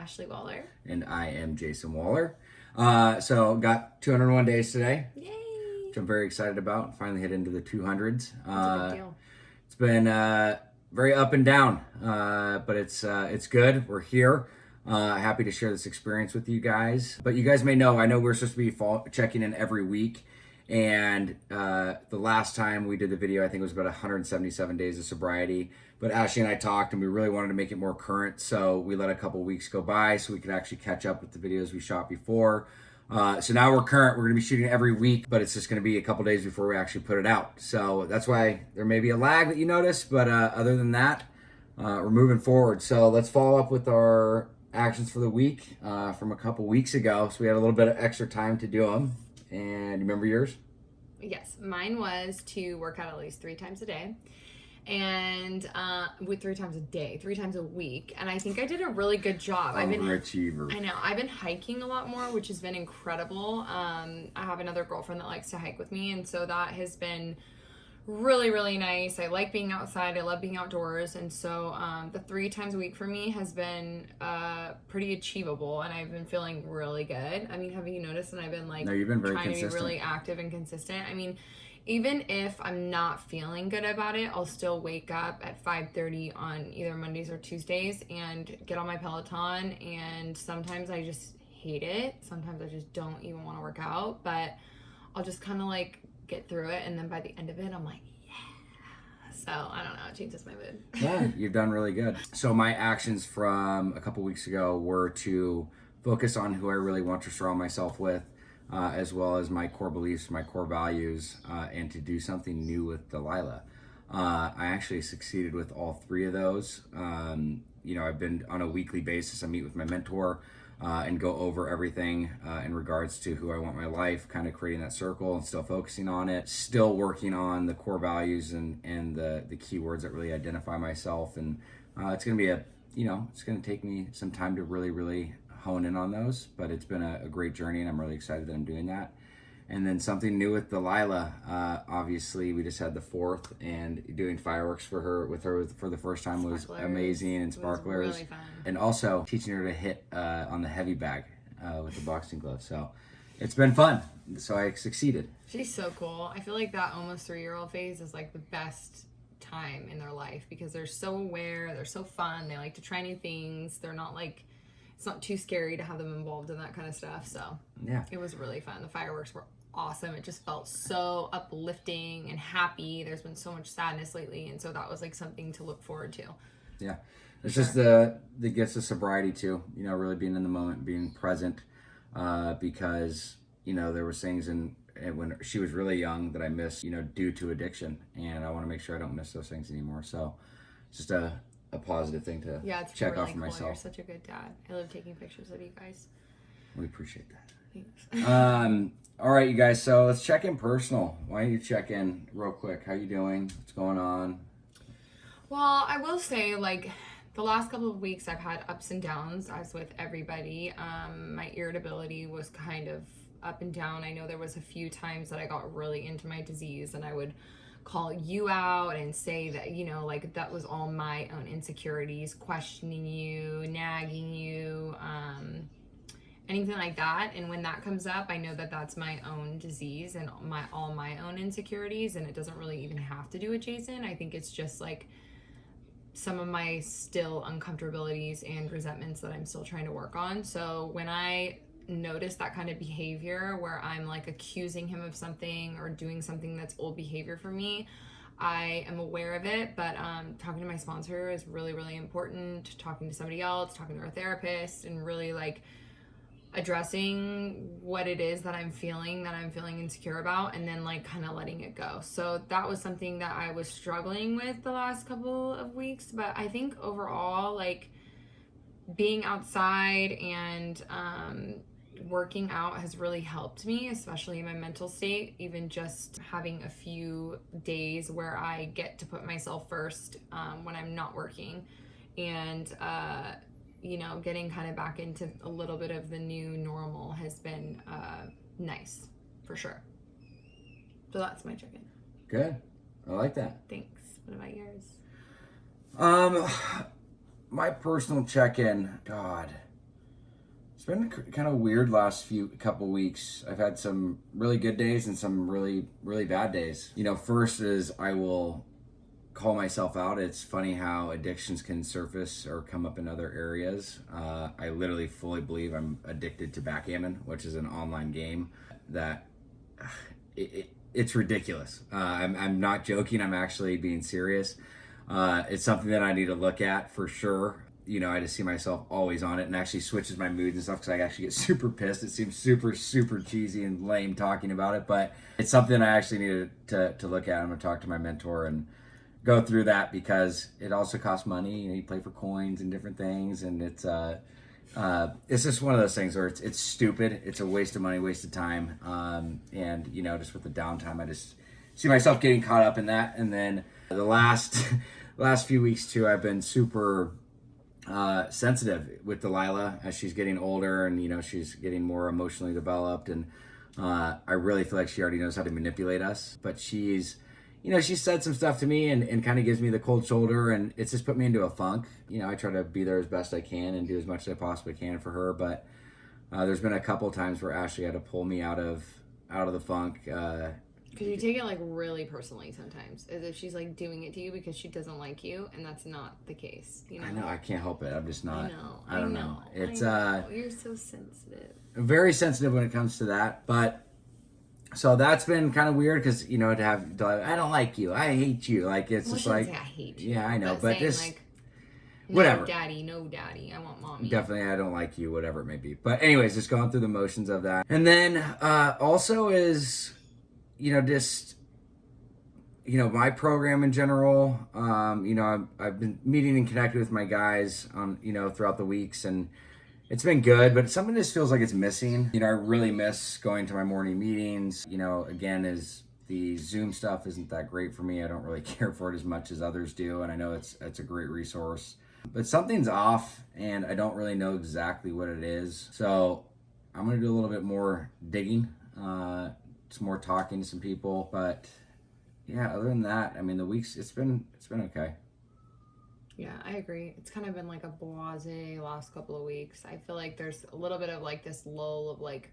Ashley Wahler. And I am Jason Wahler. So got 201 days today. Yay! Which I'm very excited about. Finally hit into the 200s. That's a big deal. It's been very up and down, but it's good. We're here. Happy to share this experience with you guys. But you guys may know, I know we're supposed to be checking in every week. And the last time we did the video, I think it was about 177 days of sobriety. But Ashley and I talked, and we really wanted to make it more current. So we let a couple weeks go by so we could actually catch up with the videos we shot before. So now we're current. We're going to be shooting every week, but it's just going to be a couple days before we actually put it out. So that's why there may be a lag that you notice. But other than that, we're moving forward. So let's follow up with our actions for the week from a couple weeks ago. So we had a little bit of extra time to do them. And you remember yours? Yes, mine was to work out at least 3 times a day. And with 3 times a day, 3 times a week. And I think I did a really good job. Overachiever. I know. I've been hiking a lot more, which has been incredible. I have another girlfriend that likes to hike with me. And so that has been really, really nice. I like being outside. I love being outdoors. And so the 3 times a week for me has been pretty achievable. And I've been feeling really good. I mean, have you noticed that I've been No, you've been very trying consistent. to be really active and consistent? I mean, even if I'm not feeling good about it, I'll still wake up at 5:30 on either Mondays or Tuesdays and get on my Peloton. And sometimes I just hate it. Sometimes I just don't even want to work out, but I'll just kind of like get through it. And then by the end of it, I'm like, yeah. So I don't know. It changes my mood. Yeah, you've done really good. So my actions from a couple weeks ago were to focus on who I really want to surround myself with, as well as my core beliefs, my core values, and to do something new with Delilah. I actually succeeded with all 3 of those. I've been on a weekly basis. I meet with my mentor and go over everything in regards to who I want my life, kind of creating that circle and still focusing on it. Still working on the core values and the keywords that really identify myself. And it's going to be it's going to take me some time to really, really hone in on those, but it's been a great journey, and I'm really excited that I'm doing that. And then something new with Delilah. Obviously, we just had the 4th, and doing fireworks with her for the first time was amazing, and sparklers. It was really fun. And also teaching her to hit on the heavy bag with the boxing glove. So it's been fun. So I succeeded. She's so cool. I feel like that almost 3-year-old phase is like the best time in their life because they're so aware, they're so fun, they like to try new things. They're not like, it's not too scary to have them involved in that kind of stuff. So yeah, it was really fun. The fireworks were awesome. It just felt so uplifting and happy. There's been so much sadness lately, and so that was like something to look forward to. Yeah, it's just the gifts of sobriety too. Really being in the moment, being present, because there was things when she was really young that I missed, due to addiction, and I want to make sure I don't miss those things anymore. So it's just a positive thing to check really off for cool. myself. You're such a good dad. I love taking pictures of you guys. We appreciate that. Thanks. All right, you guys. So let's check in personal. Why don't you check in real quick? How you doing? What's going on? Well, I will say, like, the last couple of weeks I've had ups and downs, as with everybody. My irritability was kind of up and down. I know there was a few times that I got really into my disease, and I would call you out and say that, like that was all my own insecurities, questioning you, nagging you, anything like that. And when that comes up, I know that that's my own disease and all my own insecurities, and it doesn't really even have to do with Jason. I think it's just like some of my still uncomfortabilities and resentments that I'm still trying to work on. So when I notice that kind of behavior where I'm like accusing him of something or doing something that's old behavior for me, I am aware of it, but talking to my sponsor is really, really important. Talking to somebody else, talking to our therapist, and really like addressing what it is that I'm feeling insecure about, and then like kind of letting it go. So that was something that I was struggling with the last couple of weeks, but I think overall, like, being outside and working out has really helped me, especially in my mental state. Even just having a few days where I get to put myself first when I'm not working, and getting kind of back into a little bit of the new normal has been nice, for sure. So that's my check-in. Good. I like that. Thanks. What about yours? My personal check-in, God, It's been kind of weird last couple weeks. I've had some really good days and some really, really bad days. You know, first is I will call myself out. It's funny how addictions can surface or come up in other areas. I literally fully believe I'm addicted to backgammon, which is an online game that it's ridiculous. I'm not joking. I'm actually being serious. It's something that I need to look at for sure. You know, I just see myself always on it, and actually switches my moods and stuff because I actually get super pissed. It seems super, super cheesy and lame talking about it, but it's something I actually need to look at. I'm going to talk to my mentor and go through that because it also costs money. You know, you play for coins and different things, and it's just one of those things where it's stupid. It's a waste of money, waste of time, and you know, just with the downtime, I just see myself getting caught up in that. And then the last few weeks too, I've been super sensitive with Delilah as she's getting older, and you know, she's getting more emotionally developed, and I really feel like she already knows how to manipulate us. But she's, you know, she said some stuff to me and kind of gives me the cold shoulder, and it's just put me into a funk. You know, I try to be there as best I can and do as much as I possibly can for her, but there's been a couple times where Ashley had to pull me out of the funk. Because you take it like really personally sometimes, as if she's like doing it to you because she doesn't like you, and that's not the case. You know? I know, I can't help it. I'm just not. I don't know. It's you're so sensitive. Very sensitive when it comes to that, but so that's been kind of weird because, you know, to have I don't like you, I hate you, like it's just like I hate you. Yeah, I know, but saying, just like, whatever. No daddy, I want mommy. Definitely, I don't like you, whatever it may be. But anyways, just going through the motions of that, and then also is, you know, just, you know, my program in general. You know, I've been meeting and connecting with my guys on, you know, throughout the weeks, and it's been good, but something just feels like it's missing. You know, I really miss going to my morning meetings. You know, again, is the Zoom stuff isn't that great for me. I don't really care for it as much as others do, and I know it's a great resource. But something's off, and I don't really know exactly what it is. So I'm gonna do a little bit more digging, some more talking to some people. But yeah, other than that, I mean, the weeks it's been okay. Yeah, I agree. It's kind of been like a blasé last couple of weeks. I feel like there's a little bit of like this lull of like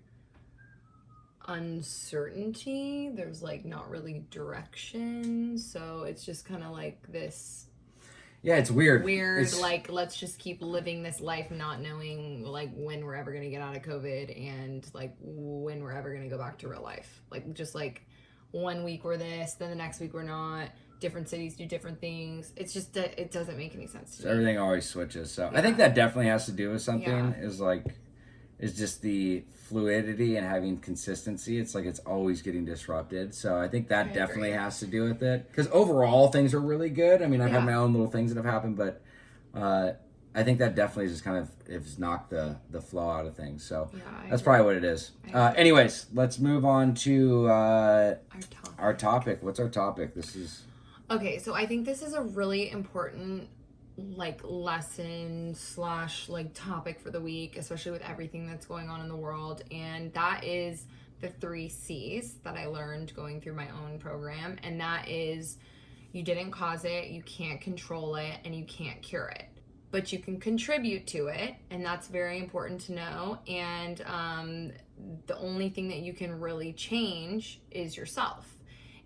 uncertainty. There's like not really direction. So it's just kind of like this. Yeah, it's weird. Like, let's just keep living this life not knowing like when we're ever going to get out of COVID and like when we're ever going to go back to real life. Like, just like 1 week we're this, then the next week we're not. Different cities do different things. It's just that it doesn't make any sense to me. Everything always switches. So yeah. I think that definitely has to do with something. Yeah. Is just the fluidity and having consistency. It's like it's always getting disrupted. So I think that definitely has to do with it. Because overall things are really good. I mean, I've had my own little things that have happened, but I think that definitely just kind of has knocked the flow out of things. So that's probably what it is. Anyways, let's move on to our topic. What's our topic? Okay, so I think this is a really important like lesson / like topic for the week, especially with everything that's going on in the world, and that is the 3 C's that I learned going through my own program, and that is you didn't cause it, you can't control it, and you can't cure it. But you can contribute to it, and that's very important to know, and the only thing that you can really change is yourself.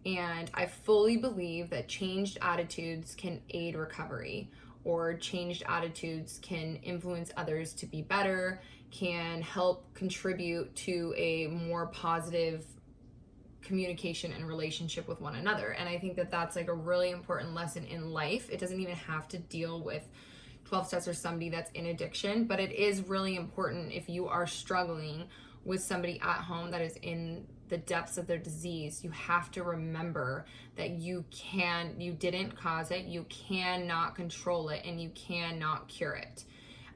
And I fully believe that changed attitudes can aid recovery, or changed attitudes can influence others to be better, can help contribute to a more positive communication and relationship with one another. And I think that that's like a really important lesson in life. It doesn't even have to deal with 12 steps or somebody that's in addiction, but it is really important if you are struggling with somebody at home that is in the depths of their disease. You have to remember that you didn't cause it, you cannot control it, and you cannot cure it.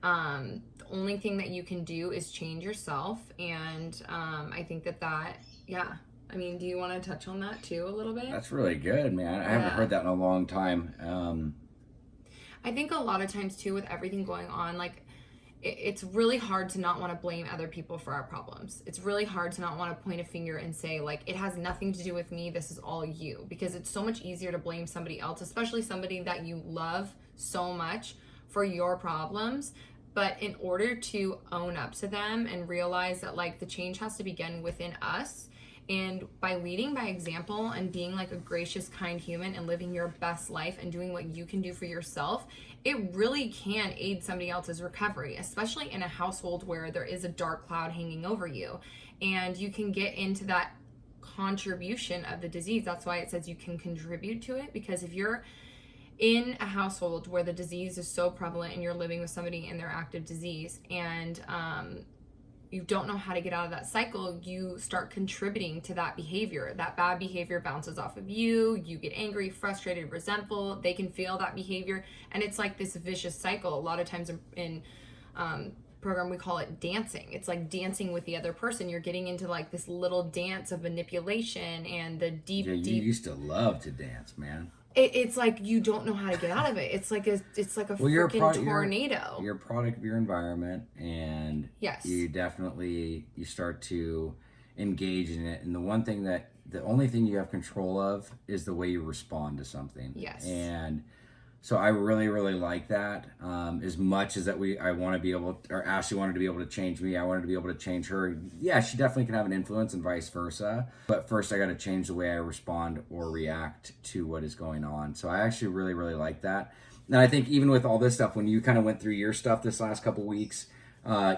The only thing that you can do is change yourself, and I think that I mean, do you want to touch on that too a little bit? That's really good, man. I haven't heard that in a long time. I think a lot of times too, with everything going on, like it's really hard to not want to blame other people for our problems. It's really hard to not want to point a finger and say like, it has nothing to do with me, this is all you, because it's so much easier to blame somebody else, especially somebody that you love so much, for your problems. But in order to own up to them and realize that like the change has to begin within us, and by leading by example and being like a gracious, kind human and living your best life and doing what you can do for yourself, it really can aid somebody else's recovery, especially in a household where there is a dark cloud hanging over you. And you can get into that contribution of the disease. That's why it says you can contribute to it, because if you're in a household where the disease is so prevalent and you're living with somebody in their active disease, and you don't know how to get out of that cycle, you start contributing to that behavior. That bad behavior bounces off of you. You get angry, frustrated, resentful. They can feel that behavior. And it's like this vicious cycle. A lot of times in program, we call it dancing. It's like dancing with the other person. You're getting into like this little dance of manipulation and the deep. Yeah, you used to love to dance, man. It's like you don't know how to get out of it. It's like a freaking tornado. You're a product of your environment, and yes, you start to engage in it. And the only thing you have control of is the way you respond to something. Yes. And so I really, really like that. As much as I want to be able, or Ashley wanted to be able to change me, I wanted to be able to change her. Yeah, she definitely can have an influence and vice versa. But first I got to change the way I respond or react to what is going on. So I actually really, really like that. And I think even with all this stuff, when you kind of went through your stuff this last couple weeks,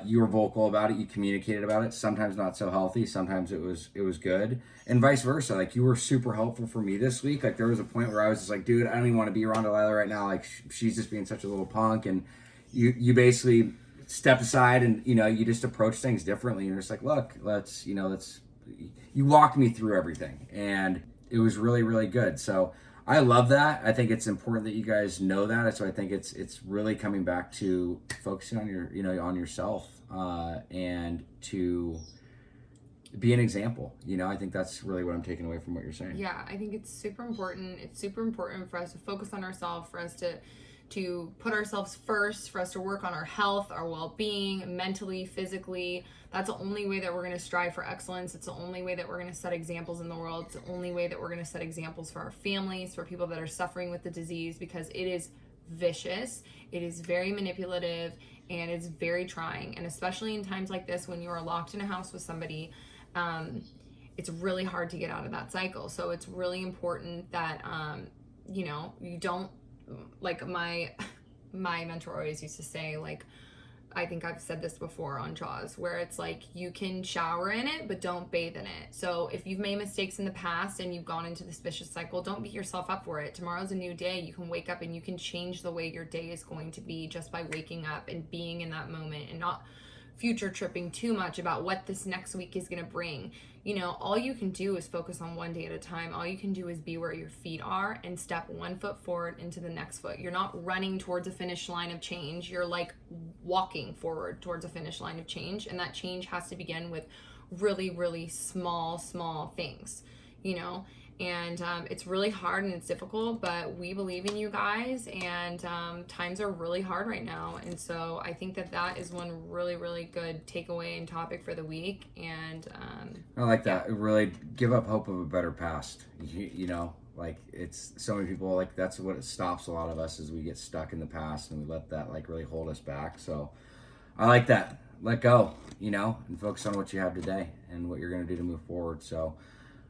you were vocal about it, you communicated about it, sometimes not so healthy, sometimes it was good, and vice versa. Like, you were super helpful for me this week. Like, there was a point where I was just like, dude, I don't even want to be around Delilah right now. Like, she's just being such a little punk, and you basically stepped aside and, you just approach things differently. You're just like, look, let's you walked me through everything, and it was really, really good. So I love that. I think it's important that you guys know that. So I think it's really coming back to focusing on on yourself, and to be an example. I think that's really what I'm taking away from what you're saying. Yeah, I think it's super important. It's super important for us to focus on ourselves, for us to put ourselves first, for us to work on our health, our well-being, mentally, physically. That's the only way that we're going to strive for excellence. It's the only way that we're going to set examples in the world. It's the only way that we're going to set examples for our families, for people that are suffering with the disease, because it is vicious, it is very manipulative, and it's very trying. And especially in times like this, when you are locked in a house with somebody, it's really hard to get out of that cycle. So it's really important that, you don't, like my mentor always used to say, like, I think I've said this before on JAWS, where it's like, you can shower in it, but don't bathe in it. So if you've made mistakes in the past and you've gone into this vicious cycle, don't beat yourself up for it. Tomorrow's a new day. You can wake up and you can change the way your day is going to be just by waking up and being in that moment, and not future tripping too much about what this next week is going to bring. All you can do is focus on one day at a time. All you can do is be where your feet are and step one foot forward into the next foot. You're not running towards a finish line of change. You're like walking forward towards a finish line of change. And that change has to begin with really, really small things, And it's really hard and it's difficult, but we believe in you guys, and times are really hard right now. And so I think that is one really, really good takeaway and topic for the week. And I like that. Yeah. Really give up hope of a better past. Like, it's so many people, like, that's what it stops a lot of us, is we get stuck in the past and we let that like really hold us back. So I like that. Let go, and focus on what you have today and what you're going to do to move forward. So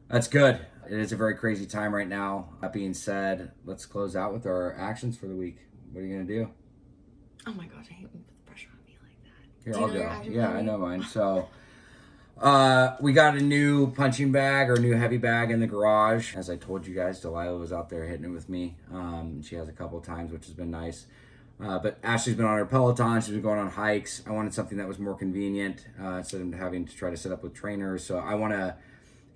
that's good. It is a very crazy time right now. That being said, let's close out with our actions for the week. What are you going to do? Oh my gosh, I hate when you put the pressure on me like that. Here, I'll go. Yeah, I know mine. So we got a new punching bag, or a new heavy bag, in the garage. As I told you guys, Delilah was out there hitting it with me. She has a couple of times, which has been nice. But Ashley's been on her Peloton. She's been going on hikes. I wanted something that was more convenient, instead of having to try to set up with trainers. So I want to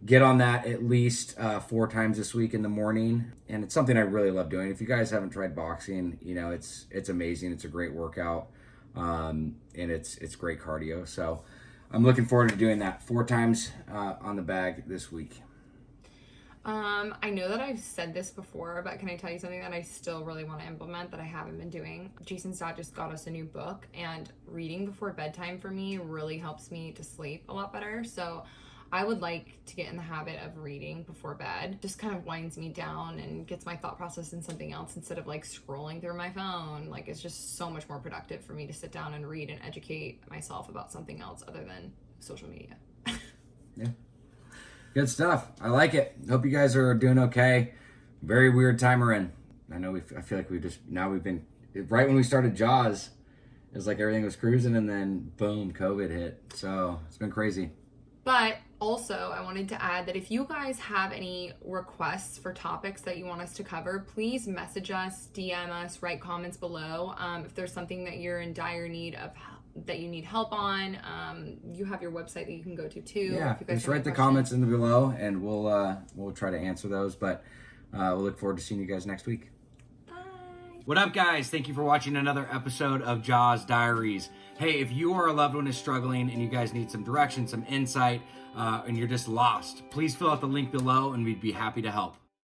get on that at least 4 times this week in the morning. And it's something I really love doing. If you guys haven't tried boxing, it's amazing. It's a great workout. And it's great cardio. So I'm looking forward to doing that 4 times on the bag this week. I know that I've said this before, but can I tell you something that I still really want to implement that I haven't been doing? Jason's dad just got us a new book, and reading before bedtime for me really helps me to sleep a lot better. So I would like to get in the habit of reading before bed. Just kind of winds me down and gets my thought process in something else instead of like scrolling through my phone. Like, it's just so much more productive for me to sit down and read and educate myself about something else other than social media. Yeah. Good stuff. I like it. Hope you guys are doing okay. Very weird time we're in. I know I feel like we've been, right when we started JAWS, it was like everything was cruising, and then boom, COVID hit. So it's been crazy. But also, I wanted to add that if you guys have any requests for topics that you want us to cover, please message us, DM us, write comments below. If there's something that you're in dire need of, that you need help on, you have your website that you can go to too. Yeah, if you guys just have any write the questions. comments in the below, and we'll try to answer those. But we'll look forward to seeing you guys next week. What up, guys? Thank you for watching another episode of JAWS Diaries. Hey, if you or a loved one is struggling and you guys need some direction, some insight, and you're just lost, please fill out the link below and we'd be happy to help.